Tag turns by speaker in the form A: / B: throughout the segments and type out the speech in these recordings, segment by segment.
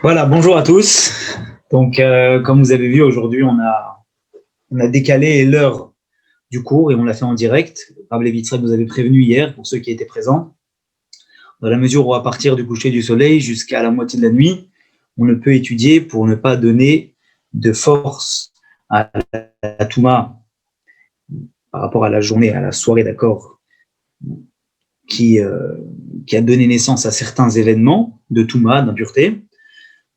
A: Voilà, bonjour à tous. Donc, comme vous avez vu, aujourd'hui, on a décalé l'heure du cours et on l'a fait en direct. Rabbi Vitzrak vous avez prévenu hier, pour ceux qui étaient présents, dans la mesure où à partir du coucher du soleil jusqu'à la moitié de la nuit, on ne peut étudier pour ne pas donner de force à la Touma par rapport à la journée, à la soirée, d'accord, qui a donné naissance à certains événements de Touma, d'impureté.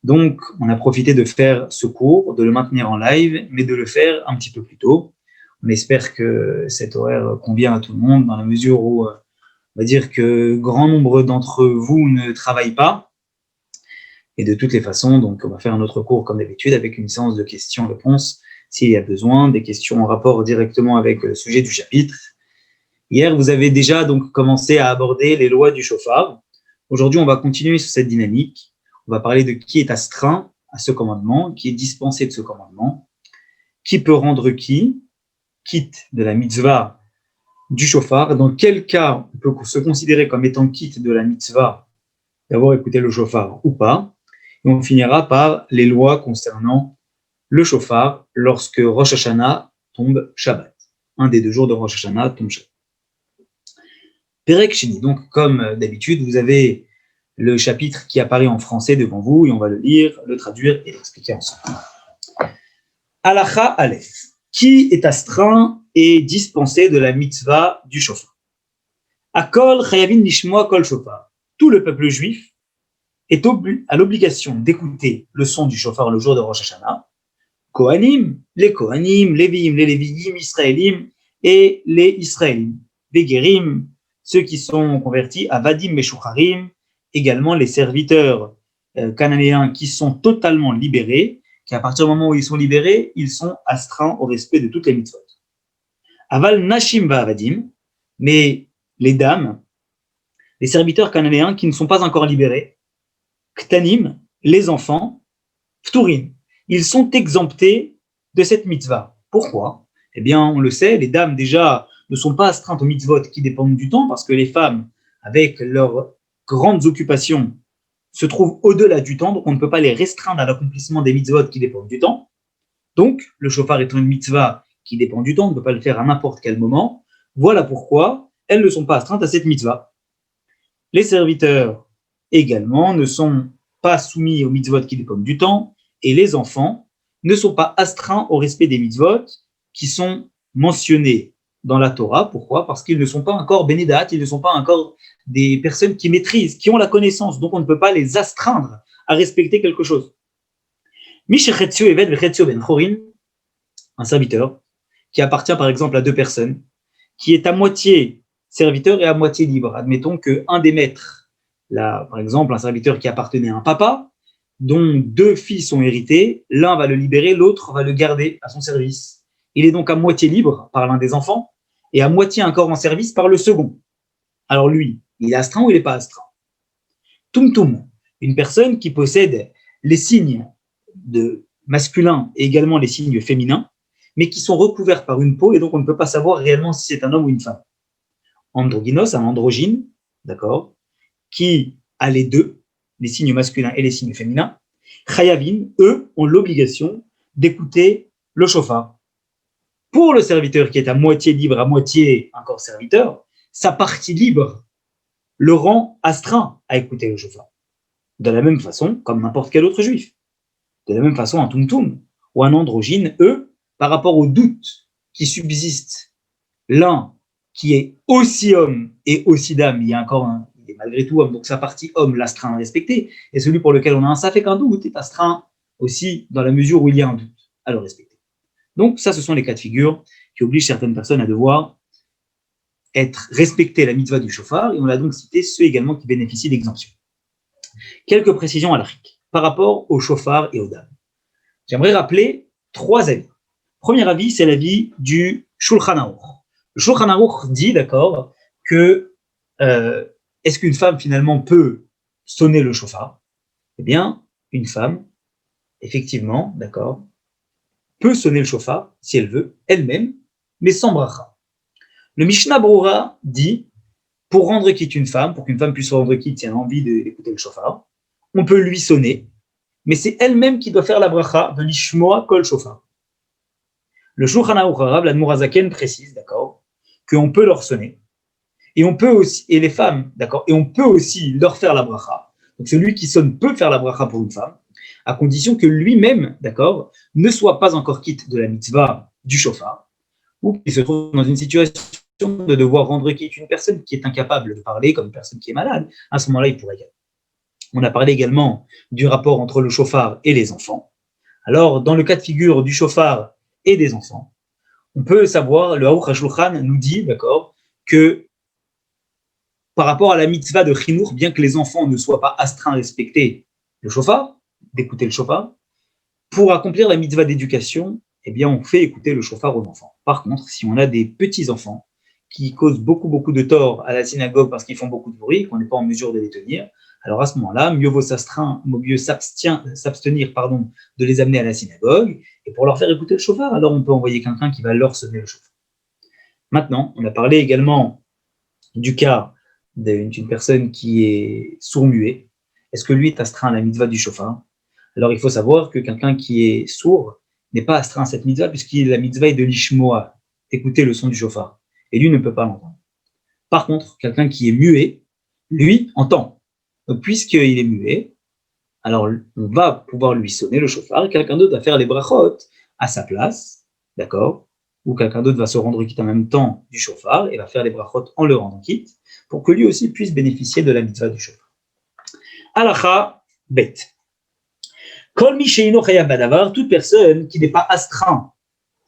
A: Donc, on a profité de faire ce cours, de le maintenir en live, mais de le faire un petit peu plus tôt. On espère que cet horaire convient à tout le monde, dans la mesure où, on va dire que grand nombre d'entre vous ne travaillent pas. Et de toutes les façons, donc, on va faire un autre cours comme d'habitude, avec une séance de questions-réponses, s'il y a besoin, des questions en rapport directement avec le sujet du chapitre. Hier, vous avez déjà donc commencé à aborder les lois du shofar. Aujourd'hui, on va continuer sur cette dynamique. On va parler de qui est astreint à ce commandement, qui est dispensé de ce commandement, qui peut rendre qui, quitte de la mitzvah du shofar, dans quel cas on peut se considérer comme étant quitte de la mitzvah d'avoir écouté le shofar ou pas. Et on finira par les lois concernant le shofar lorsque Rosh Hashanah tombe Shabbat. Un des 2 jours de Rosh Hashanah tombe Shabbat. Perek Sheni. Donc, comme d'habitude, vous avez le chapitre qui apparaît en français devant vous et on va le lire, le traduire et l'expliquer ensemble. Halacha Aleph. Qui est astreint et dispensé de la mitzvah du shofar? Akol chayavin nishmoa kol shofar. Tout le peuple juif est à l'obligation d'écouter le son du shofar le jour de Rosh Hashanah. Kohanim, les Léviim, Israélim et les Israélim. Begerim, ceux qui sont convertis à Vadim Meshucharim, également les serviteurs cananéens qui sont totalement libérés, qu'à partir du moment où ils sont libérés, ils sont astreints au respect de toutes les mitzvot. Aval Nashim Va'avadim, mais les dames, les serviteurs cananéens qui ne sont pas encore libérés, Ktanim, les enfants, Pturim, ils sont exemptés de cette mitzvah. Pourquoi? Eh bien, on le sait, les dames déjà ne sont pas astreintes aux mitzvot qui dépendent du temps, parce que les femmes, avec leurs grandes occupations, se trouvent au-delà du temps, donc on ne peut pas les restreindre à l'accomplissement des mitzvot qui dépendent du temps. Donc, le shofar étant une mitzvah qui dépend du temps, on ne peut pas le faire à n'importe quel moment. Voilà pourquoi elles ne sont pas astreintes à cette mitzvah. Les serviteurs également ne sont pas soumis aux mitzvot qui dépendent du temps, et les enfants ne sont pas astreints au respect des mitzvot qui sont mentionnés dans la Torah. Pourquoi? Parce qu'ils ne sont pas encore bénédat, ils ne sont pas encore des personnes qui maîtrisent, qui ont la connaissance, donc on ne peut pas les astreindre à respecter quelque chose. Un serviteur qui appartient par exemple à 2 personnes, qui est à moitié serviteur et à moitié libre. Admettons qu'un des maîtres, là, par exemple un serviteur qui appartenait à un papa, dont 2 fils ont hérité, l'un va le libérer, l'autre va le garder à son service. Il est donc à moitié libre par l'un des enfants et à moitié encore en service par le second. Alors lui, il est astreint ou il n'est pas astreint? Tumtum, une personne qui possède les signes de masculin et également les signes féminins, mais qui sont recouverts par une peau et donc on ne peut pas savoir réellement si c'est un homme ou une femme. Androgynos, un androgyne, d'accord, qui a les 2, les signes masculins et les signes féminins. Chayavim, eux, ont l'obligation d'écouter le shofar. Pour le serviteur qui est à moitié libre, à moitié encore serviteur, sa partie libre le rend astreint à écouter le shofar. De la même façon, comme n'importe quel autre juif. De la même façon, un tumtum ou un androgyne, eux, par rapport au doute qui subsiste, l'un qui est aussi homme et aussi dame, il y a encore un, il est malgré tout homme, donc sa partie homme l'astreint à respecter, et celui pour lequel on a un ça fait qu'un doute est astreint aussi dans la mesure où il y a un doute à le respecter. Donc ça, ce sont les cas de figure qui obligent certaines personnes à devoir être respecter la mitzvah du shofar, et on a donc cité ceux également qui bénéficient d'exemption. Quelques précisions à l'arique par rapport au shofar et aux dames. J'aimerais rappeler 3 avis. Premier avis, c'est l'avis du Shulchan Aruch. Le Shulchan Aruch dit, d'accord, que est-ce qu'une femme finalement peut sonner le shofar? Eh bien, une femme, effectivement, d'accord, peut sonner le shofar si elle veut, elle-même, mais sans bracha. Le Mishnah Brura dit, pour rendre quitte une femme, pour qu'une femme puisse rendre quitte si elle a envie d'écouter le shofar, on peut lui sonner, mais c'est elle-même qui doit faire la bracha de l'ishmoa kol shofar. Le Shulchan Aruch Harav, l'Admor Hazaken précise, d'accord, qu'on peut leur sonner, et on peut aussi, et les femmes, d'accord, et on peut aussi leur faire la bracha. Donc celui qui sonne peut faire la bracha pour une femme, à condition que lui-même, d'accord, ne soit pas encore quitte de la mitzvah du shofar, ou qu'il se trouve dans une situation de devoir rendre quitte une personne qui est incapable de parler, comme une personne qui est malade. À ce moment-là, il pourrait y aller. On a parlé également du rapport entre le shofar et les enfants. Alors, dans le cas de figure du shofar et des enfants, on peut savoir, le Aruch HaShulchan nous dit, d'accord, que par rapport à la mitzvah de Chinour, bien que les enfants ne soient pas astreints à respecter le shofar, d'écouter le shofar, pour accomplir la mitzvah d'éducation, eh bien, on fait écouter le shofar aux enfants. Par contre, si on a des petits-enfants qui causent beaucoup de tort à la synagogue parce qu'ils font beaucoup de bruit, qu'on n'est pas en mesure de les tenir, alors à ce moment-là, mieux vaut s'abstenir de les amener à la synagogue, et pour leur faire écouter le shofar, alors on peut envoyer quelqu'un qui va leur sonner le shofar. Maintenant, on a parlé également du cas d'une personne qui est sourd-muet. Est-ce que lui est astreint à la mitzvah du shofar? Alors il faut savoir que quelqu'un qui est sourd n'est pas astreint à cette mitzvah, la mitzvah est de l'ishmoa, écouter le son du shofar, et lui ne peut pas l'entendre. Par contre, quelqu'un qui est muet, lui, entend. Donc, puisqu'il est muet, alors on va pouvoir lui sonner le shofar, et quelqu'un d'autre va faire les brachot à sa place, d'accord? Ou quelqu'un d'autre va se rendre quitte en même temps du shofar, et va faire les brachot en le rendant quitte, pour que lui aussi puisse bénéficier de la mitzvah du shofar. Halacha bet. Kol mi sheino chayav badavar, toute personne qui n'est pas astreint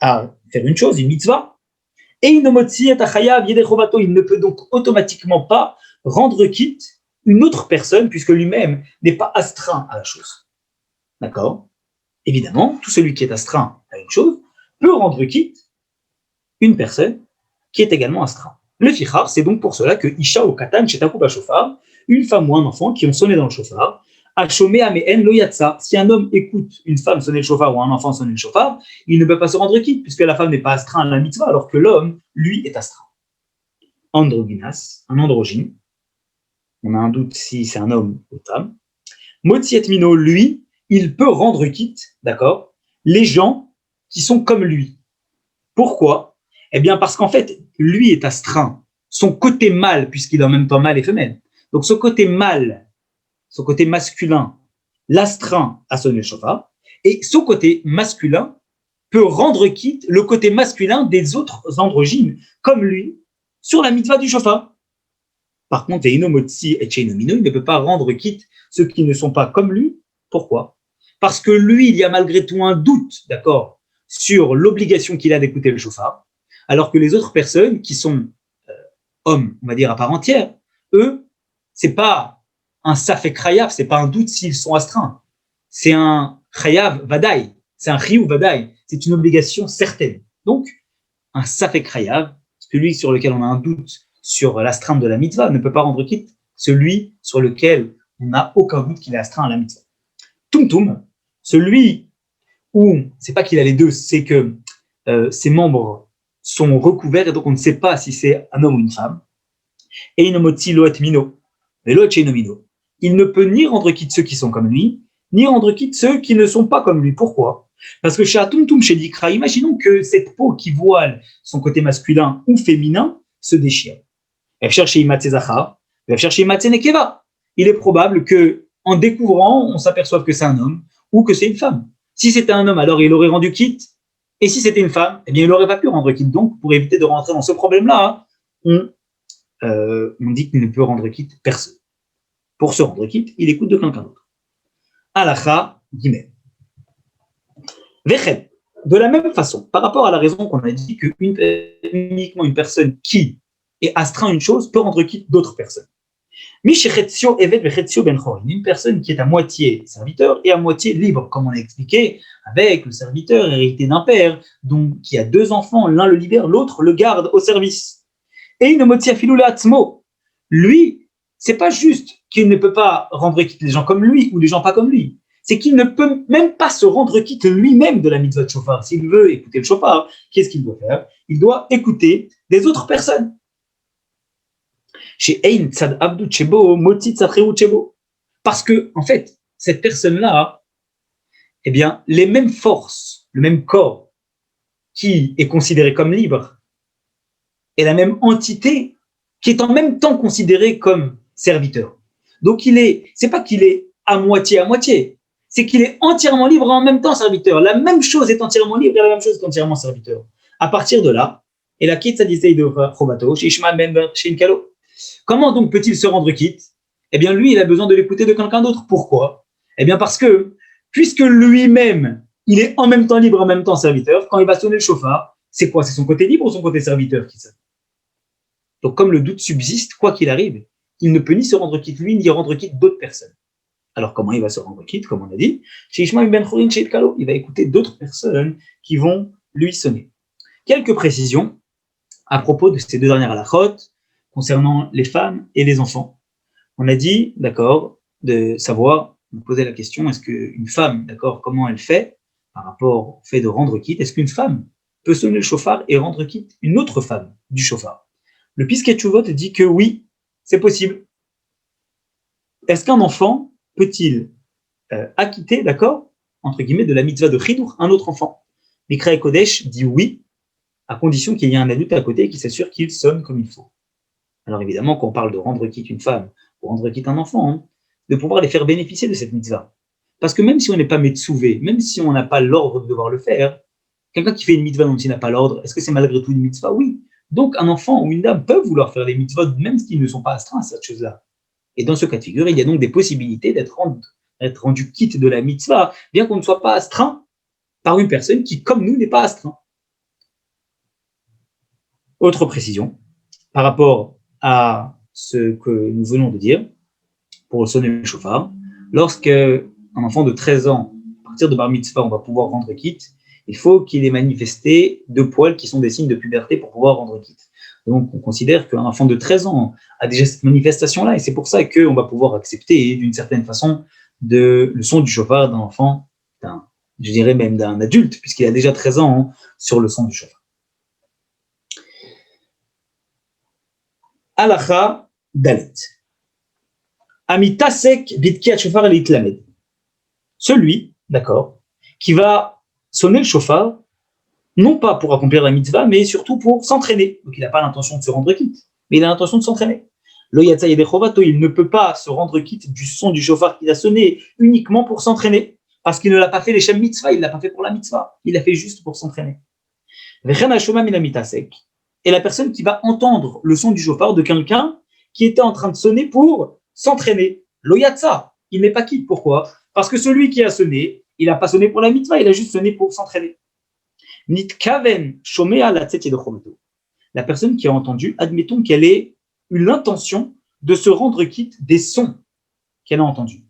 A: à faire une chose, une mitzvah, et il ne peut donc automatiquement pas rendre quitte une autre personne, puisque lui-même n'est pas astreint à la chose. D'accord? Évidemment, tout celui qui est astreint à une chose peut rendre quitte une personne qui est également astreint. Le fichar, c'est donc pour cela que Isha ou Katan, Shetakou Bashofar, une femme ou un enfant qui ont sonné dans le shofar, a chômé à Mehen lo yatsa. Si un homme écoute une femme sonner le shofar ou un enfant sonner le shofar, il ne peut pas se rendre quitte, puisque la femme n'est pas astreinte à la mitzvah, alors que l'homme, lui, est astreint. Androgynas, un androgyne, on a un doute si c'est un homme ou une femme. Motsiet Mino, lui, il peut rendre quitte, d'accord, les gens qui sont comme lui. Pourquoi? Eh bien, parce qu'en fait, lui est astreint. Son côté mâle, puisqu'il est en même temps mâle et femelle. Donc, son côté mâle, son côté masculin, l'astreint à sonner le shofar, et son côté masculin peut rendre quitte le côté masculin des autres androgynes, comme lui, sur la mitzvah du shofar. Par contre, il ne peut pas rendre quitte ceux qui ne sont pas comme lui. Pourquoi? Parce que lui, il y a malgré tout un doute, d'accord, sur l'obligation qu'il a d'écouter le shofar, alors que les autres personnes qui sont hommes, on va dire à part entière, eux, c'est pas un safek chayav, c'est pas un doute s'ils sont astreints, c'est un chayav vadaï, c'est un chiyuv vadaï, c'est une obligation certaine. Donc, un safek chayav, celui sur lequel on a un doute sur l'astreinte de la mitzvah, ne peut pas rendre quitte celui sur lequel on n'a aucun doute qu'il est astreint à la mitzvah. Tumtum, celui où, c'est pas qu'il a les deux, c'est que ses membres sont recouverts et donc on ne sait pas si c'est un homme ou une femme. Et inomoti loet mino, mais loet mino. Il ne peut ni rendre quitte ceux qui sont comme lui, ni rendre quitte ceux qui ne sont pas comme lui. Pourquoi? Parce que chez Atumtum, chez Dikra, imaginons que cette peau qui voile son côté masculin ou féminin se déchire. Elle cherche Imatze Zachar, elle cherche Imatze Nekeva. Il est probable que, en découvrant, on s'aperçoive que c'est un homme ou que c'est une femme. Si c'était un homme, alors il aurait rendu quitte. Et si c'était une femme, eh bien, il n'aurait pas pu rendre quitte. Donc, pour éviter de rentrer dans ce problème-là, on dit qu'il ne peut rendre quitte personne. Pour se rendre quitte, il écoute de quelqu'un d'autre. Halacha Gimel. Vechem. De la même façon, par rapport à la raison qu'on a dit que uniquement une personne qui est astreint à une chose peut rendre quitte d'autres personnes. Une personne qui est à moitié serviteur et à moitié libre, comme on l'a expliqué, avec le serviteur hérité d'un père, donc qui a deux enfants, l'un le libère, l'autre le garde au service. Et une moitié filoula atzmo. Lui, c'est pas juste qu'il ne peut pas rendre quitte les gens comme lui ou les gens pas comme lui. C'est qu'il ne peut même pas se rendre quitte lui-même de la mitzvah de shofar. S'il veut écouter le shofar, qu'est-ce qu'il doit faire? Il doit écouter des autres personnes. Parce que, en fait, cette personne-là, eh bien, les mêmes forces, le même corps qui est considéré comme libre est la même entité qui est en même temps considéré comme serviteur. Donc, c'est pas qu'il est à moitié, c'est qu'il est entièrement libre et en même temps serviteur. La même chose est entièrement libre et la même chose est entièrement serviteur. À partir de là, et la quitte de Chovato, Ishmael ben Shinkalo. Comment donc peut-il se rendre quitte? Eh bien, lui, il a besoin de l'écouter de quelqu'un d'autre. Pourquoi? Eh bien, parce que, puisque lui-même, il est en même temps libre, en même temps serviteur, quand il va sonner le chauffard, c'est quoi? C'est son côté libre ou son côté serviteur qui sonne? Donc, comme le doute subsiste, quoi qu'il arrive, il ne peut ni se rendre quitte lui, ni rendre quitte d'autres personnes. Alors, comment il va se rendre quitte? Comme on a dit, il va écouter d'autres personnes qui vont lui sonner. Quelques précisions à propos de ces deux dernières halachot concernant les femmes et les enfants. On a dit, d'accord, de savoir, on posait la question, est-ce qu'une femme, d'accord, comment elle fait par rapport au fait de rendre quitte? Est-ce qu'une femme peut sonner le chauffard et rendre quitte une autre femme du chauffard? Le Piskei Teshuvot dit que oui, c'est possible. Est-ce qu'un enfant peut-il acquitter, d'accord, entre guillemets, de la mitzvah de chidour, un autre enfant? Mikra Kodesh dit oui, à condition qu'il y ait un adulte à côté qui s'assure qu'il sonne comme il faut. Alors évidemment, quand on parle de rendre quitte une femme ou rendre quitte un enfant, hein, de pouvoir les faire bénéficier de cette mitzvah. Parce que même si on n'est pas metzouvé, même si on n'a pas l'ordre de devoir le faire, quelqu'un qui fait une mitzvah dont il n'a pas l'ordre, est-ce que c'est malgré tout une mitzvah? Oui. Donc un enfant ou une dame peuvent vouloir faire des mitzvahs même s'ils ne sont pas astreints à cette chose-là. Et dans ce cas de figure, il y a donc des possibilités d'être rendu quitte de la mitzvah, bien qu'on ne soit pas astreint par une personne qui, comme nous, n'est pas astreint. Autre précision, par rapport à ce que nous venons de dire, pour sonner le chauffard, lorsqu'un enfant de 13 ans, à partir de bar mitzvah, on va pouvoir rendre quitte, il faut qu'il ait manifesté 2 poils qui sont des signes de puberté pour pouvoir rendre quitte. Donc on considère qu'un enfant de 13 ans a déjà cette manifestation-là, et c'est pour ça qu'on va pouvoir accepter d'une certaine façon le son du chauffard d'un enfant, je dirais même d'un adulte, puisqu'il a déjà 13 ans hein, sur le son du chauffard. Halacha Dalet. Amitasek bitkiat shofar litlamed. Celui, d'accord, qui va sonner le chauffard, non pas pour accomplir la mitzvah, mais surtout pour s'entraîner. Donc il n'a pas l'intention de se rendre quitte, mais il a l'intention de s'entraîner. Lo yatsa yedechovato, il ne peut pas se rendre quitte du son du chauffard qu'il a sonné uniquement pour s'entraîner, parce qu'il ne l'a pas fait les shem mitzvah, il ne l'a pas fait pour la mitzvah, il l'a fait juste pour s'entraîner. Vechen hashoma min amitasek. Et la personne qui va entendre le son du chauffard de quelqu'un qui était en train de sonner pour s'entraîner. Lo yatsa, il n'est pas quitte. Pourquoi? Parce que celui qui a sonné, il n'a pas sonné pour la mitzvah, il a juste sonné pour s'entraîner. Nitkaven shomea la tzetye de chometo. La personne qui a entendu, admettons qu'elle ait eu l'intention de se rendre quitte des sons qu'elle a entendus.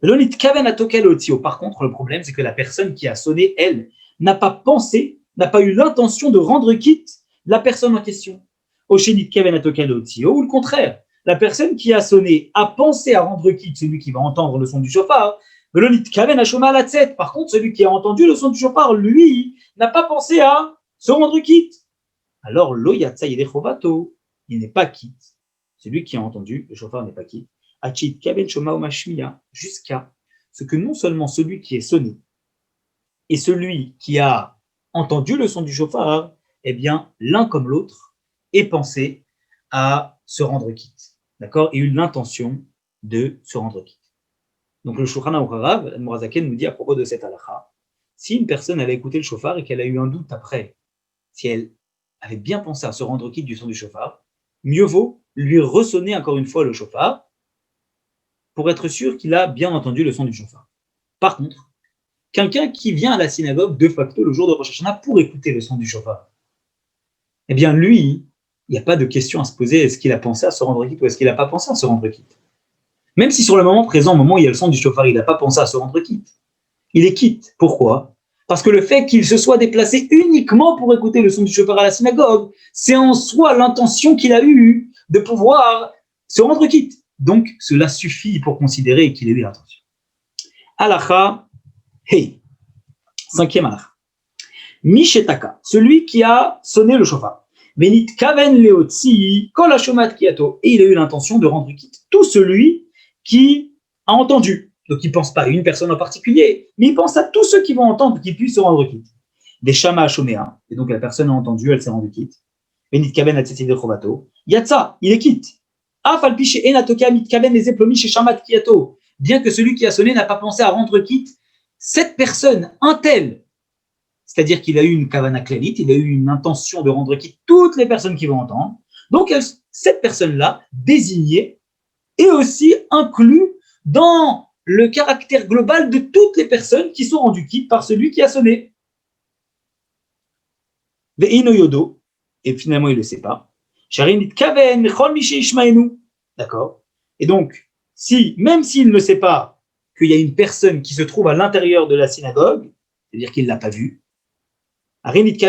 A: Nitkaven atokel otio. Par contre, le problème, c'est que la personne qui a sonné, elle, n'a pas pensé, n'a pas eu l'intention de rendre quitte la personne en question. Ou le contraire, la personne qui a sonné a pensé à rendre quitte celui qui va entendre le son du chauffard. Par contre, celui qui a entendu le son du chauffard, lui, n'a pas pensé à se rendre quitte. Alors, lo yatsa yedechovato, il n'est pas quitte. Celui qui a entendu, le chauffard n'est pas quitte. Achit kaven shoma o mashmiya, jusqu'à ce que non seulement celui qui est sonné et celui qui a entendu le son du chauffard, eh bien, l'un comme l'autre ait pensé à se rendre quitte, d'accord, et eu l'intention de se rendre quitte. Donc le Shulchan Aruch Harav, Morazaken nous dit à propos de cette halakha, si une personne avait écouté le chauffard et qu'elle a eu un doute après, si elle avait bien pensé à se rendre quitte du son du chauffard, mieux vaut lui ressonner encore une fois le chauffard pour être sûr qu'il a bien entendu le son du chauffard. Par contre, quelqu'un qui vient à la synagogue de facto le jour de Rosh Hashanah pour écouter le son du chauffard, eh bien lui, il n'y a pas de question à se poser, est-ce qu'il a pensé à se rendre quitte ou est-ce qu'il n'a pas pensé à se rendre quitte? Même si sur le moment présent, au moment où il y a le son du chauffard, il n'a pas pensé à se rendre quitte. Il est quitte. Pourquoi? Parce que le fait qu'il se soit déplacé uniquement pour écouter le son du chauffard à la synagogue, c'est en soi l'intention qu'il a eue de pouvoir se rendre quitte. Donc, cela suffit pour considérer qu'il ait eu l'intention. Halacha, hey, 5e halacha. Mishetaka, celui qui a sonné le chauffard. Venit kaven leotzi kol hashomat kiato. Et il a eu l'intention de rendre quitte tout celui qui a entendu. Donc, il ne pense pas à une personne en particulier, mais il pense à tous ceux qui vont entendre, qui puissent se rendre quitte. Des Shama Shoméa, et donc la personne a entendu, elle s'est rendue quitte. Benit Kaben Atsetside Chovato. Yatsa, il est quitte. Afalpiche Enatoka Mitkaben les Eplomi chez Shamat Kiato. Bien que celui qui a sonné n'a pas pensé à rendre quitte, cette personne, un tel, c'est-à-dire qu'il a eu une kavana klélite, il a eu une intention de rendre quitte toutes les personnes qui vont entendre. Donc, cette personne-là, désignée, est aussi inclus dans le caractère global de toutes les personnes qui sont rendues quitte par celui qui a sonné. Ve'ino yodo, et finalement il ne le sait pas. D'accord. Et donc, même s'il ne sait pas qu'il y a une personne qui se trouve à l'intérieur de la synagogue, c'est-à-dire qu'il ne l'a pas vu, lui, il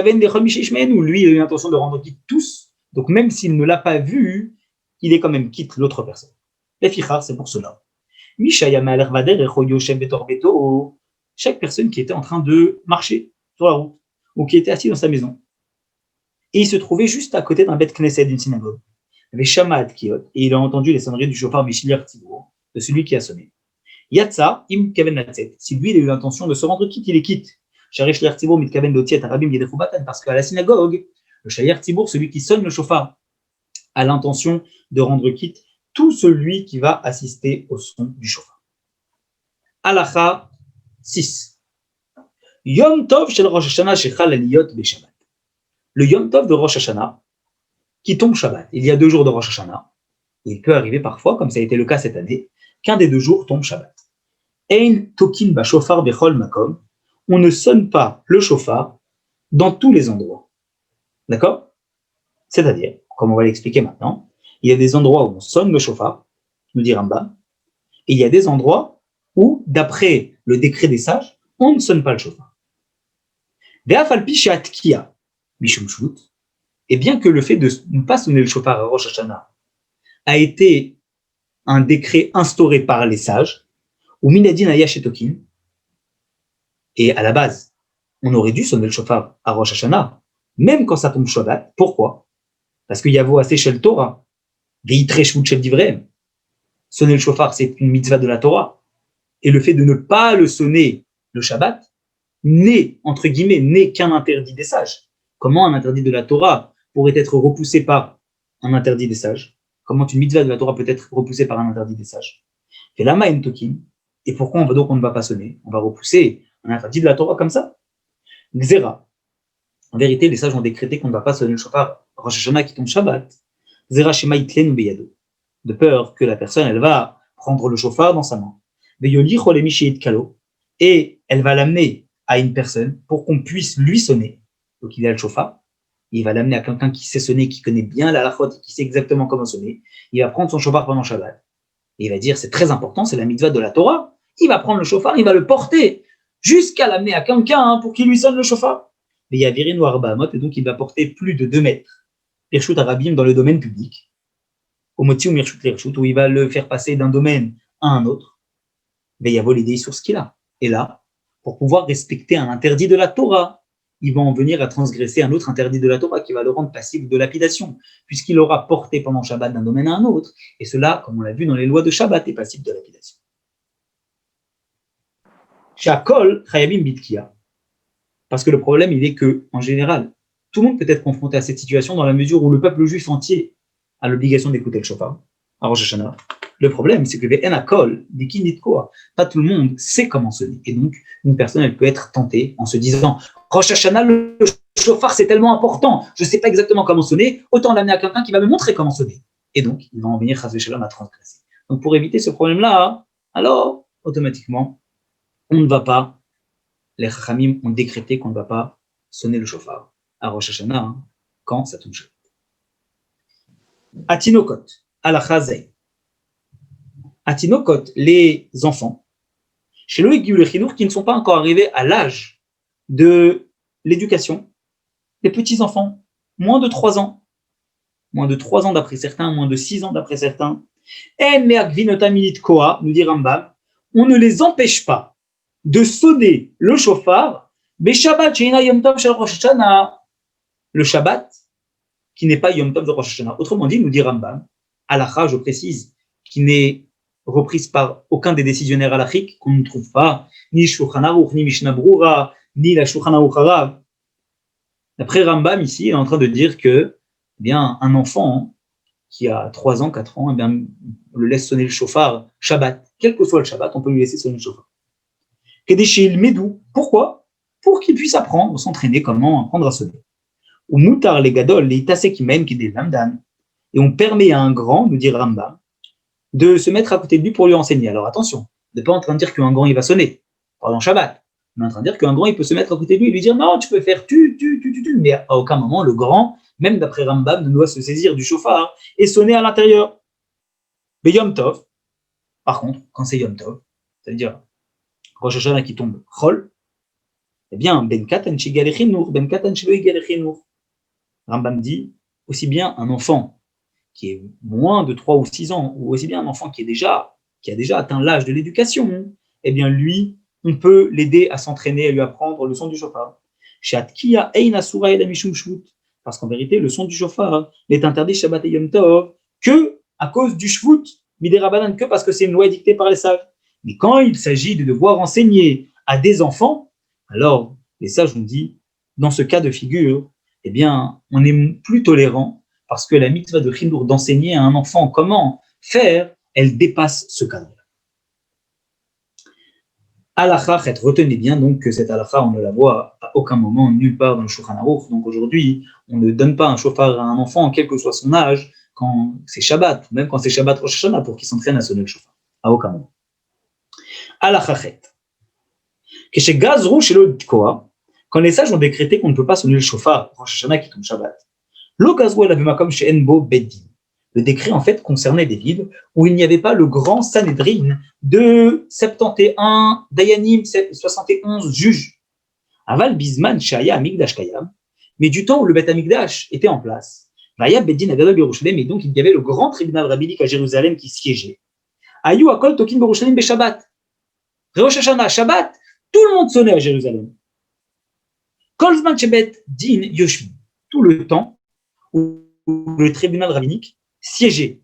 A: a eu l'intention de rendre quitte tous, donc même s'il ne l'a pas vu, il est quand même quitte l'autre personne. C'est pour cela. Chaque personne qui était en train de marcher sur la route, ou qui était assis dans sa maison, et il se trouvait juste à côté d'un beth knesset, d'une synagogue. Il y avait Shamad Kiot, et il a entendu les sonneries du chauffard Mishliach Tzibour, de celui qui a sonné. Yatsa, im kaven latzet. Si lui, il a eu l'intention de se rendre quitte, il est quitte. Sharish Shliach Tzibour mit kaven lotiet arabim yedechubatan, parce qu'à la synagogue, le Shliach Tzibour, celui qui sonne le chauffard, a l'intention de rendre quitte tout celui qui va assister au son du chauffard. Halacha 6. Yom Tov shel Rosh Hashanah shechal aliyot beshabbat. Le Yom Tov de Rosh Hashanah, qui tombe Shabbat. Il y a 2 jours de Rosh Hashanah. Il peut arriver parfois, comme ça a été le cas cette année, qu'un des 2 jours tombe Shabbat. Ein tokin ba shofar bechol makom. On ne sonne pas le shofar dans tous les endroits. D'accord? C'est-à-dire, comme on va l'expliquer maintenant, il y a des endroits où on sonne le shofar, nous dit Rambam, et il y a des endroits où, d'après le décret des sages, on ne sonne pas le shofar. Ve'afal pi she'atkiya mishum shvut. Et bien que le fait de ne pas sonner le shofar à Rosh Hashanah a été un décret instauré par les sages, ou minadin ayash etokin, et à la base, on aurait dû sonner le shofar à Rosh Hashanah, même quand ça tombe Shabbat. Pourquoi? Parce qu'il y a vo assez shel Torah, veitre shvut shel divrem. Sonner le shofar, c'est une mitzvah de la Torah, et le fait de ne pas le sonner le Shabbat entre guillemets, n'est qu'un interdit des sages. Comment un interdit de la Torah pourrait être repoussé par un interdit des sages? Comment une mitzvah de la Torah peut être repoussée par un interdit des sages? Et lama en tokin. Et pourquoi on ne va pas sonner? On va repousser un interdit de la Torah comme ça? Xera. En vérité, les sages ont décrété qu'on ne va pas sonner le shofar Rosh Hashanah qui tombe Shabbat. Xera shema itlen beyado. De peur que la personne, elle va prendre le shofar dans sa main. Veyoli cholemi she'it kalo. Et elle va l'amener à une personne pour qu'on puisse lui sonner. Donc il a le shofar, il va l'amener à quelqu'un qui sait sonner, qui connaît bien la halachot, qui sait exactement comment sonner. Il va prendre son shofar pendant Shabbat. Et il va dire, c'est très important, c'est la mitzvah de la Torah. Il va prendre le shofar, il va le porter jusqu'à l'amener à quelqu'un pour qu'il lui sonne le shofar. Mais il y a Virin ou Arbaamot, et donc il va porter plus de 2 mètres. Pirshut Arabim dans le domaine public. Au Moti ou Mirshut Lershut, où il va le faire passer d'un domaine à un autre. Mais il y a l'idée sur ce qu'il a. Et là, pour pouvoir respecter un interdit de la Torah, il va en venir à transgresser un autre interdit de la Torah qui va le rendre passible de lapidation, puisqu'il aura porté pendant Shabbat d'un domaine à un autre, et cela, comme on l'a vu dans les lois de Shabbat, est passible de lapidation. Shakol chayabim bitkia. Parce que le problème, il est que, en général, tout le monde peut être confronté à cette situation dans la mesure où le peuple juif entier a l'obligation d'écouter le shofar à Rosh Hashanah. Le problème, c'est que pas tout le monde sait comment sonner. Et donc, une personne, elle peut être tentée en se disant Rosh Hashanah, le shofar, c'est tellement important, je ne sais pas exactement comment sonner, autant l'amener à quelqu'un qui va me montrer comment sonner. Et donc, il va en venir chas v'shalom à transgresser. Donc, pour éviter ce problème-là, alors, automatiquement, on ne va pas, les chachamim ont décrété qu'on ne va pas sonner le shofar à Rosh Hashanah quand ça touche. Atinokot, alachazei. Atinokot, les enfants, chez Loïc Gioul et Chinour, qui ne sont pas encore arrivés à l'âge de l'éducation, les petits-enfants, moins de 3 ans d'après certains, moins de 6 ans d'après certains, nous dit Rambam, on ne les empêche pas de sonner le shofar, le Shabbat, qui n'est pas Yom Tov de Rosh Hashanah. Autrement dit, nous dit Rambam, halakha, je précise, qui n'est reprise par aucun des décisionnaires halachiques qu'on ne trouve pas, ni Shulchan Aruch, ni Mishnah Brura, ni la Shulchan Aruch Harav. D'après Rambam, ici, il est en train de dire que, eh bien, un enfant qui a 3 ans, 4 ans, eh bien, on le laisse sonner le shofar Shabbat. Quel que soit le Shabbat, on peut lui laisser sonner le shofar. Kedeshil Medou. Pourquoi? Pour qu'il puisse apprendre, s'entraîner comment apprendre à sonner. Ou Moutar les Gadol, les Tasekimen qui des Lamdan. Et on permet à un grand, nous dit Rambam, de se mettre à côté de lui pour lui enseigner. Alors attention, on n'est pas en train de dire qu'un grand il va sonner, pendant Shabbat. On est en train de dire qu'un grand il peut se mettre à côté de lui et lui dire non, tu peux faire tu, mais à aucun moment le grand, même d'après Rambam, ne doit se saisir du shofar et sonner à l'intérieur. Mais Yom Tov, par contre, quand c'est Yom Tov, c'est-à-dire Rosh Hashanah qui tombe Chol, eh bien, Ben Katan Shigal Echinur, Ben Katan Shelo Yigal Echinur. Rambam dit aussi bien un enfant qui est moins de 3 ou 6 ans, ou aussi bien un enfant qui a déjà atteint l'âge de l'éducation, eh bien lui, on peut l'aider à s'entraîner, à lui apprendre le son du shofar. Parce qu'en vérité, le son du shofar n'est interdit Shabbat et Yom Tov que à cause du shvut, midei Rabbanan, que parce que c'est une loi dictée par les sages. Mais quand il s'agit de devoir enseigner à des enfants, alors les sages ont dit, dans ce cas de figure, eh bien, on est plus tolérant parce que la mitzvah de Chinour d'enseigner à un enfant comment faire, elle dépasse ce cadre. Halakha, retenez bien donc que cette halakha, on ne la voit à aucun moment, nulle part dans le Shulchan Aruch. Donc aujourd'hui, on ne donne pas un shofar à un enfant, quel que soit son âge, quand c'est Shabbat, même quand c'est Shabbat Rosh Hashanah, pour qu'il s'entraîne à sonner le shofar. À aucun moment. Halakha. Quand les sages ont décrété qu'on ne peut pas sonner le shofar Rosh Hashanah qui tombe Shabbat, le décret, en fait, concernait des villes où il n'y avait pas le grand Sanhedrin de 71 Dayanim, 71 juges. Aval Bisman Shaya Amigdash Kayam, mais du temps où le Beth Amigdash était en place. Vaya Beddin Agadol Yerushalem, et donc il y avait le grand tribunal rabbinique à Jérusalem qui siégeait. Ayu Akol Tokin Yerushalem Be Shabbat. Rosh Hashanah, Shabbat, tout le monde sonnait à Jérusalem. Kolzman Shebet Din Yoshvin, tout le temps où le tribunal rabbinique siégeait.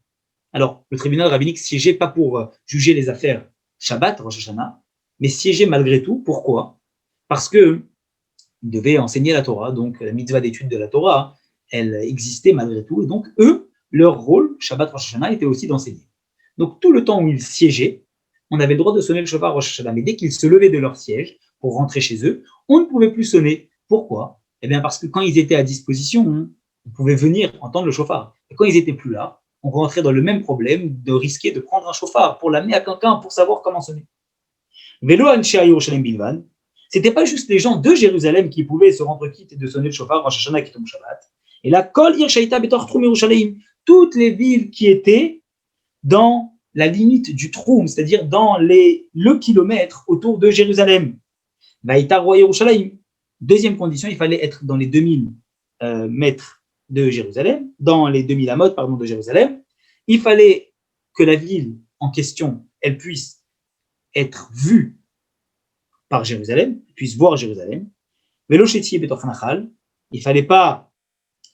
A: Alors, le tribunal rabbinique siégeait pas pour juger les affaires Shabbat, Rosh Hashanah, mais siégeait malgré tout. Pourquoi? Parce que ils devaient enseigner la Torah, donc la mitzvah d'étude de la Torah, elle existait malgré tout, et donc eux, leur rôle, Shabbat, Rosh Hashanah, était aussi d'enseigner. Donc tout le temps où ils siégeaient, on avait le droit de sonner le shofar Rosh Hashanah, mais dès qu'ils se levaient de leur siège pour rentrer chez eux, on ne pouvait plus sonner. Pourquoi? Eh bien parce que quand ils étaient à disposition, on pouvait venir entendre le shofar. Et quand ils n'étaient plus là, on rentrait dans le même problème de risquer de prendre un shofar pour l'amener à quelqu'un pour savoir comment sonner. Velo Anshe Yerushalem Bilvan, c'était pas juste les gens de Jérusalem qui pouvaient se rendre quitte et de sonner le shofar Rosh Hashanah qui tombe Shabbat. Et là, Kol Ir Shaita Betor Troum Yerushalem, toutes les villes qui étaient dans la limite du Troum, c'est-à-dire dans le kilomètre autour de Jérusalem. Vaïta Roi Yerushalem. Deuxième condition, il fallait être dans les 2000 mètres de Jérusalem, dans les 2000 amot, pardon, de Jérusalem. Il fallait que la ville en question, elle puisse être vue par Jérusalem, puisse voir Jérusalem. Velo Sheti Betor Nachal, il ne fallait pas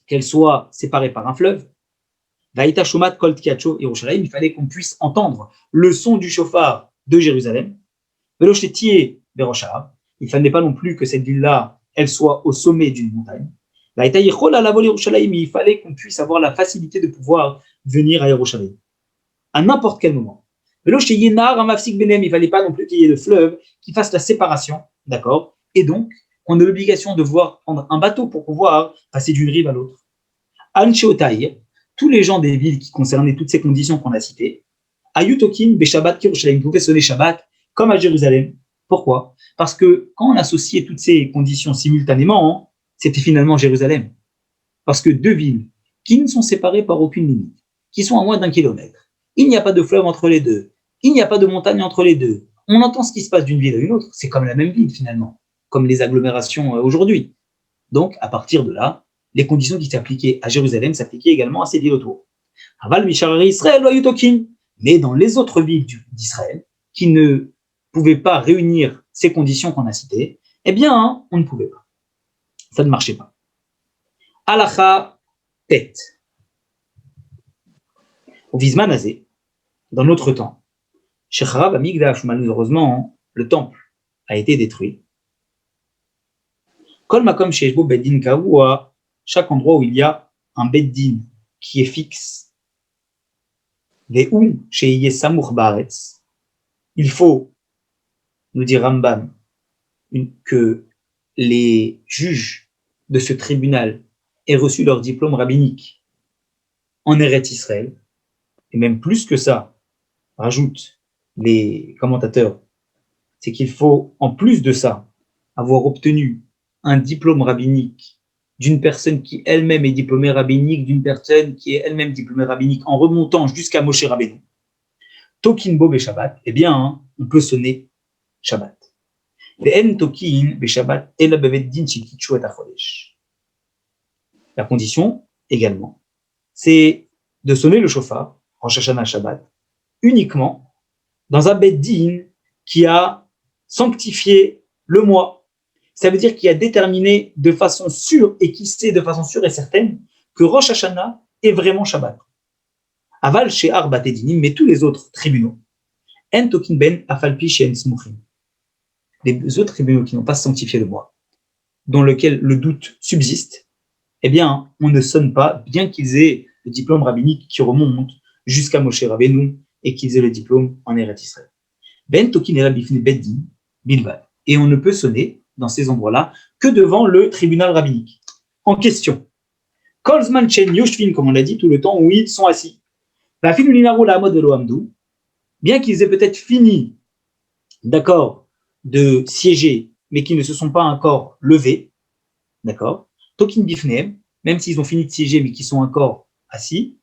A: qu'elle soit séparée par un fleuve. Vaïta Shumat Kol Tkiacho Yerushalem, il fallait qu'on puisse entendre le son du shofar de Jérusalem. Velo Sheti Berosha, il ne fallait pas non plus que cette ville-là, elle soit au sommet d'une montagne. Vaïta Yichol Alavol Yerushalem, il fallait qu'on puisse avoir la facilité de pouvoir venir à Yerushalem à n'importe quel moment. Il ne fallait pas non plus qu'il y ait de fleuve qui fasse la séparation, d'accord? Et donc, on a l'obligation de devoir prendre un bateau pour pouvoir passer d'une rive à l'autre. Ancheotaï, tous les gens des villes qui concernaient toutes ces conditions qu'on a citées, Ayutokin, Beshabbat, Kirushalem, pouvaient sonner Shabbat comme à Jérusalem. Pourquoi? Parce que quand on associait toutes ces conditions simultanément, c'était finalement Jérusalem. Parce que deux villes qui ne sont séparées par aucune limite, qui sont à moins d'1 kilomètre, il n'y a pas de fleuve entre les deux, il n'y a pas de montagne entre les deux. On entend ce qui se passe d'une ville à une autre, c'est comme la même ville finalement, comme les agglomérations aujourd'hui. Donc, à partir de là, les conditions qui s'appliquaient à Jérusalem s'appliquaient également à ces villes autour. Mais dans les autres villes d'Israël, qui ne pouvaient pas réunir ces conditions qu'on a citées, eh bien, on ne pouvait pas. Ça ne marchait pas. Halacha tête. Au Vizman Azé, dans notre temps, Shecharab Amigdash, malheureusement, le temple a été détruit. Kol makom sheishbo beddin kaoua, chaque endroit où il y a un beddin qui est fixe. Les ou sheyye samour baretz, il faut, nous dit Rambam, que les juges de ce tribunal aient reçu leur diplôme rabbinique en Eretz Israël, et même plus que ça, rajoutent les commentateurs, c'est qu'il faut, en plus de ça, avoir obtenu un diplôme rabbinique d'une personne qui elle-même est diplômée rabbinique, d'une personne qui est elle-même diplômée rabbinique, en remontant jusqu'à Moshe Rabbeinu. Tokin bo Shabbat, eh bien, on peut sonner Shabbat. La condition, également, c'est de sonner le shofar, Rosh Hashanah Shabbat, uniquement dans un beddin qui a sanctifié le mois. Ça veut dire qu'il a déterminé de façon sûre et qui sait de façon sûre et certaine que Rosh Hashanah est vraiment Shabbat. Aval she'ar batedinim, mais tous les autres tribunaux, en tokin ben afalpi she'en smuchim, les autres tribunaux qui n'ont pas sanctifié le mois, dans lequel le doute subsiste, eh bien, on ne sonne pas, bien qu'ils aient le diplôme rabbinique qui remonte jusqu'à Moshe Rabbeinu et qu'ils aient le diplôme en Eretz Israël. Ben tokin era bifne beddin bilvad. Et on ne peut sonner dans ces endroits-là que devant le tribunal rabbinique. En question, Kolzman chen yoshvin, comme on l'a dit, tout le temps où ils sont assis. La finulinaro la mode de l'ohamdou, bien qu'ils aient peut-être fini, d'accord, de siéger, mais qui ne se sont pas encore levés, d'accord, tokin bifneem, même s'ils ont fini de siéger, mais qui sont encore assis,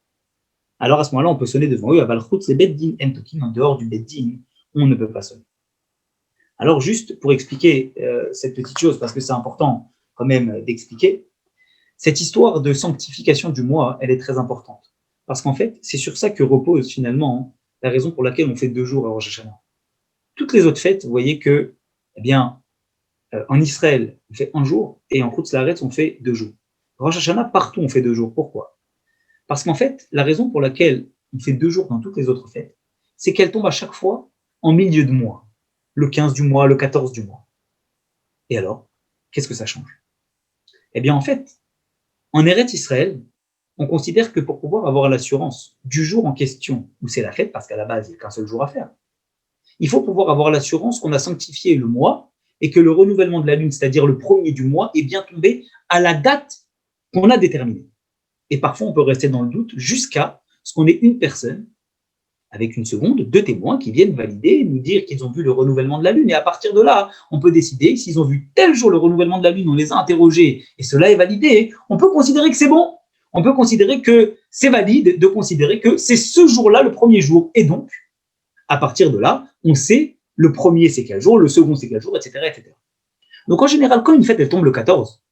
A: alors à ce moment-là, on peut sonner devant eux, aval chutz beddin en tokin, en dehors du beddin, on ne peut pas sonner. Alors juste pour expliquer cette petite chose, parce que c'est important quand même d'expliquer, cette histoire de sanctification du mois, elle est très importante. Parce qu'en fait, c'est sur ça que repose finalement la raison pour laquelle on fait 2 jours à Rosh Hashanah. Toutes les autres fêtes, vous voyez que, eh bien, en Israël, on fait 1 jour, et en Chutz La'aretz, on fait 2 jours. Rosh Hashanah, partout, on fait 2 jours. Pourquoi? Parce qu'en fait, la raison pour laquelle on fait 2 jours dans toutes les autres fêtes, c'est qu'elles tombent à chaque fois en milieu de mois. Le 15 du mois, le 14 du mois. Et alors, qu'est-ce que ça change? Eh bien, en fait, en Eretz Israël, on considère que pour pouvoir avoir l'assurance du jour en question, où c'est la fête, parce qu'à la base, il n'y a qu'un seul jour à faire, il faut pouvoir avoir l'assurance qu'on a sanctifié le mois et que le renouvellement de la lune, c'est-à-dire le premier du mois, est bien tombé à la date qu'on a déterminée. Et parfois, on peut rester dans le doute jusqu'à ce qu'on ait une personne, avec une seconde, 2 témoins qui viennent valider, nous dire qu'ils ont vu le renouvellement de la lune. Et à partir de là, on peut décider, s'ils ont vu tel jour le renouvellement de la lune, on les a interrogés et cela est validé, on peut considérer que c'est bon. On peut considérer que c'est valide de considérer que c'est ce jour-là le premier jour. Et donc, à partir de là, on sait le premier c'est quel jour, le second c'est quel jour, etc., etc. Donc en général, quand une fête elle tombe le 14,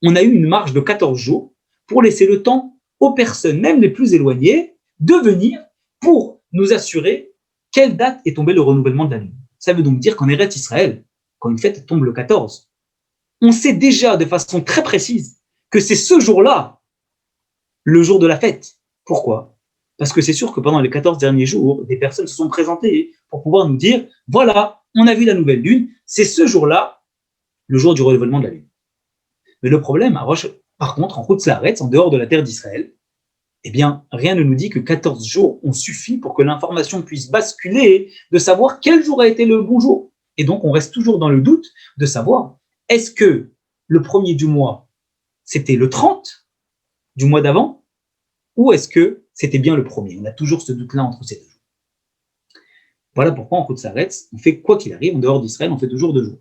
A: on a eu une marge de 14 jours pour laisser le temps aux personnes, même les plus éloignées, de venir pour nous assurer quelle date est tombé le renouvellement de la lune. Ça veut donc dire qu'en Eretz Israël, quand une fête tombe le 14, on sait déjà de façon très précise que c'est ce jour-là, le jour de la fête. Pourquoi? Parce que c'est sûr que pendant les 14 derniers jours, des personnes se sont présentées pour pouvoir nous dire, voilà, on a vu la nouvelle lune, c'est ce jour-là, le jour du renouvellement de la lune. Mais le problème, par contre, en Chutz La'aretz, en dehors de la terre d'Israël, eh bien, rien ne nous dit que 14 jours ont suffi pour que l'information puisse basculer, de savoir quel jour a été le bon jour. Et donc, on reste toujours dans le doute de savoir, est-ce que le premier du mois, c'était le 30 du mois d'avant, ou est-ce que c'était bien le premier? On a toujours ce doute-là entre ces 2 jours. Voilà pourquoi en Chutz La'aretz, on fait quoi qu'il arrive, en dehors d'Israël, on fait toujours 2 jours.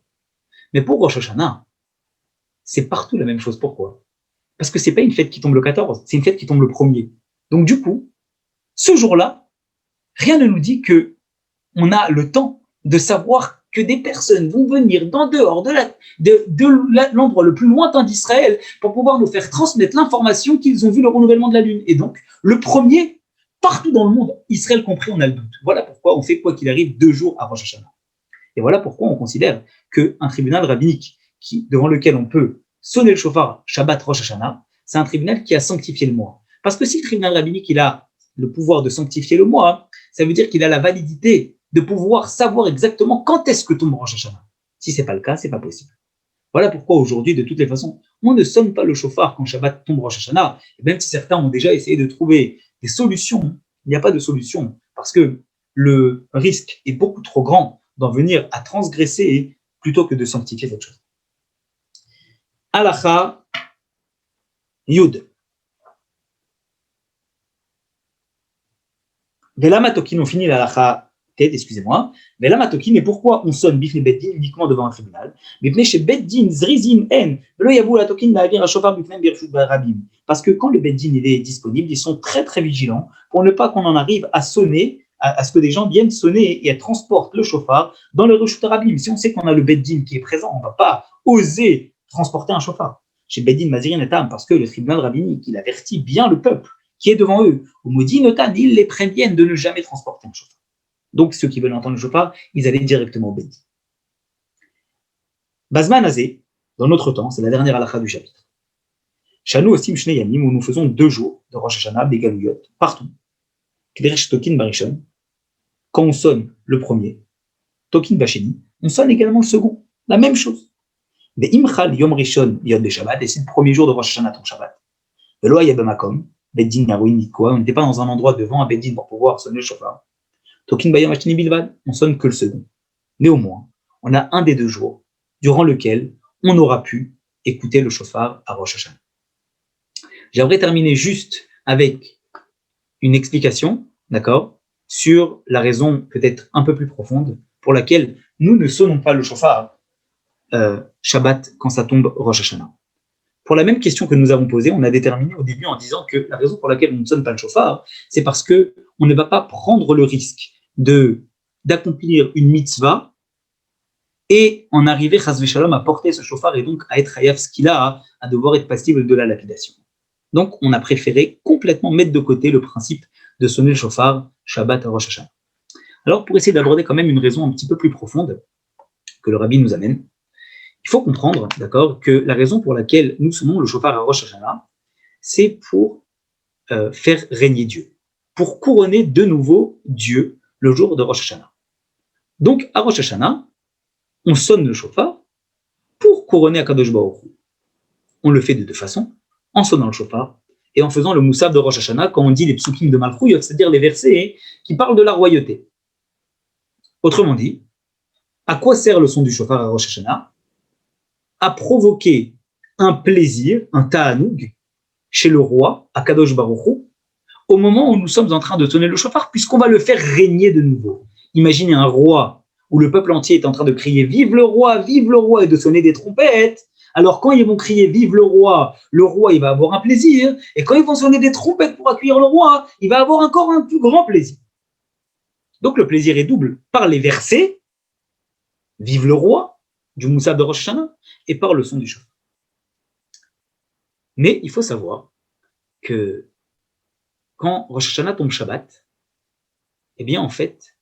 A: Mais pour Rosh Hashanah, c'est partout la même chose. Pourquoi? Parce que c'est pas une fête qui tombe le 14, c'est une fête qui tombe le premier. Donc du coup, ce jour-là, rien ne nous dit que on a le temps de savoir que des personnes vont venir d'en dehors de l'endroit le plus lointain d'Israël pour pouvoir nous faire transmettre l'information qu'ils ont vu le renouvellement de la lune. Et donc, le premier, partout dans le monde, Israël compris, on a le doute. Voilà pourquoi on fait quoi qu'il arrive 2 jours avant Rosh Hashanah. Et voilà pourquoi on considère qu'un tribunal rabbinique devant lequel on peut sonner le shofar Shabbat Rosh Hashanah, c'est un tribunal qui a sanctifié le mois. Parce que si le tribunal rabbinique il a le pouvoir de sanctifier le mois, ça veut dire qu'il a la validité de pouvoir savoir exactement quand est-ce que tombe Rosh Hashanah. Si ce n'est pas le cas, ce n'est pas possible. Voilà pourquoi aujourd'hui, de toutes les façons, on ne sonne pas le chauffard quand Shabbat tombe Rosh Hashanah. Et même si certains ont déjà essayé de trouver des solutions, il n'y a pas de solution parce que le risque est beaucoup trop grand d'en venir à transgresser plutôt que de sanctifier cette chose. Halacha Yud. Velama Tokin, on finit l'halacha Tet, excusez-moi. Velama Tokin, et pourquoi on sonne Bifne Beddin uniquement devant un tribunal? Chez Beddin, Zrizin, En, Velo Yavou la Tokin, Na'avir Ashofar Bifne Birshut Barabim. Parce que quand le Beddin il est disponible, ils sont très très vigilants pour ne pas qu'on en arrive à sonner, à ce que des gens viennent sonner et transportent le chauffard dans le Reshut Rabim. Si on sait qu'on a le Beddin qui est présent, on ne va pas oser transporter un chauffard. Chez Beddin Mazirin et Tam, parce que le tribunal rabbinique, il avertit bien le peuple qui est devant eux. Au Maudit Notan, ils les préviennent de ne jamais transporter un chauffard. Donc, ceux qui veulent entendre le chauffard, ils allaient directement au Beddin. Bazman Azé, dans notre temps, c'est la dernière halakha du chapitre. Shanu Osim Shnei Yamim, où nous faisons 2 jours de Rosh Hashanah, des Galouyot, partout. Kderish Tokin Barishon, quand on sonne le premier, Tokin Basheni, on sonne également le second, la même chose. Mais Imchal Yom Rishon Yod de Shabbat, et c'est le premier jour de Rosh Hashanah ton Shabbat. Velo Ayabamakom, Beddin Narouin Nikwa, on n'était pas dans un endroit devant un Beddin pour pouvoir sonner le chauffard. Tokin Bayam Ashtini Bilvad, on sonne que le second. Néanmoins, on a un des 2 jours durant lequel on aura pu écouter le chauffard à Rosh Hashanah. J'aimerais terminer juste avec une explication, d'accord, sur la raison peut-être un peu plus profonde pour laquelle nous ne sonnons pas le chauffard Shabbat quand ça tombe Rosh Hashanah. Pour la même question que nous avons posée, on a déterminé au début en disant que la raison pour laquelle on ne sonne pas le chauffard, c'est parce que on ne va pas prendre le risque d'accomplir une mitzvah et en arriver, chas v'shalom, à porter ce chauffard et donc à être hayav ce qu'il a, à devoir être passible de la lapidation. Donc, on a préféré complètement mettre de côté le principe de sonner le chauffard Shabbat à Rosh Hashanah. Alors, pour essayer d'aborder quand même une raison un petit peu plus profonde que le rabbi nous amène, il faut comprendre, d'accord, que la raison pour laquelle nous sonnons le chauffard à Rosh Hashanah, c'est pour faire régner Dieu, pour couronner de nouveau Dieu le jour de Rosh Hashanah. Donc, à Rosh Hashanah, on sonne le chauffard pour couronner Akadosh Baruch Hu. On le fait de 2 façons, en sonnant le chauffard et en faisant le moussaf de Rosh Hashanah quand on dit les psukim de Malchouyot, c'est-à-dire les versets qui parlent de la royauté. Autrement dit, à quoi sert le son du chauffard à Rosh Hashanah? À provoquer un plaisir, un ta'anoug, chez le roi, Akadosh Baruch Hu, au moment où nous sommes en train de sonner le chauffard, puisqu'on va le faire régner de nouveau. Imaginez un roi où le peuple entier est en train de crier « Vive le roi !» et de sonner des trompettes. Alors quand ils vont crier « Vive le roi !», il va avoir un plaisir, et quand ils vont sonner des trompettes pour accueillir le roi, il va avoir encore un plus grand plaisir. Donc le plaisir est double par les versets « Vive le roi !» du moussaf de Rosh Hashanah et par le son du chauffard. Mais il faut savoir que quand Rosh Hashanah tombe Shabbat, eh bien en fait,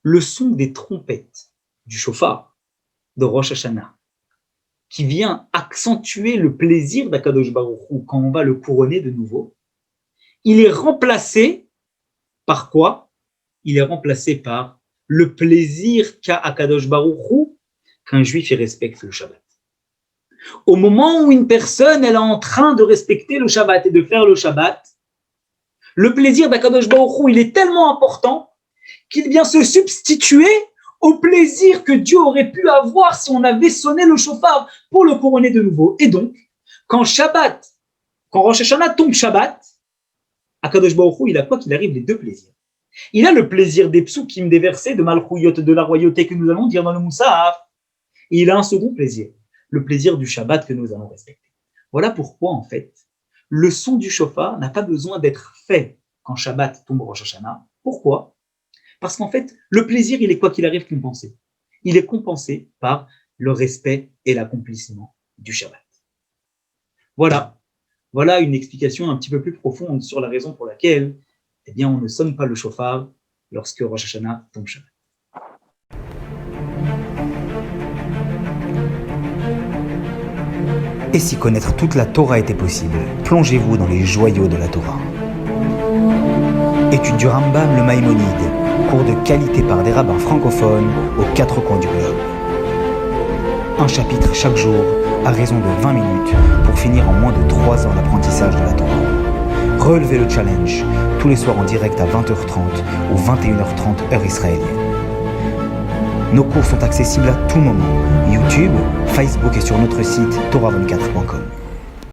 A: le son des trompettes du chauffard de Rosh Hashanah, qui vient accentuer le plaisir d'Akadosh Baruch Hu quand on va le couronner de nouveau, il est remplacé par quoi? Il est remplacé par le plaisir qu'a Akadosh Baruch Hu qu'un juif y respecte le Shabbat. Au moment où une personne elle est en train de respecter le Shabbat et de faire le Shabbat, le plaisir d'Akadosh Baruch Hu, il est tellement important qu'il vient se substituer au plaisir que Dieu aurait pu avoir si on avait sonné le chauffard pour le couronner de nouveau. Et donc, quand Rosh Hashanah tombe Shabbat, Akadosh Baruch Hu, il a quoi qu'il arrive les 2 plaisirs. Il a le plaisir des psukim, des versets de Malchouyot, de la royauté que nous allons dire dans le Moussaf. Et il a un second plaisir, le plaisir du Shabbat que nous allons respecter. Voilà pourquoi, en fait, le son du chauffard n'a pas besoin d'être fait quand Shabbat tombe Rosh Hashanah. Pourquoi? Parce qu'en fait, le plaisir, il est quoi qu'il arrive compensé. Il est compensé par le respect et l'accomplissement du Shabbat. Voilà une explication un petit peu plus profonde sur la raison pour laquelle eh bien, on ne sonne pas le chauffard lorsque Rosh Hashanah tombe Shabbat.
B: Et si connaître toute la Torah était possible, plongez-vous dans les joyaux de la Torah. Étude du Rambam, le Maïmonide, cours de qualité par des rabbins francophones aux 4 coins du globe. Un chapitre chaque jour, à raison de 20 minutes, pour finir en moins de 3 ans l'apprentissage de la Torah. Relevez le challenge, tous les soirs en direct à 20h30 ou 21h30 heure israélienne. Nos cours sont accessibles à tout moment, YouTube, Facebook et sur notre site torah24.com.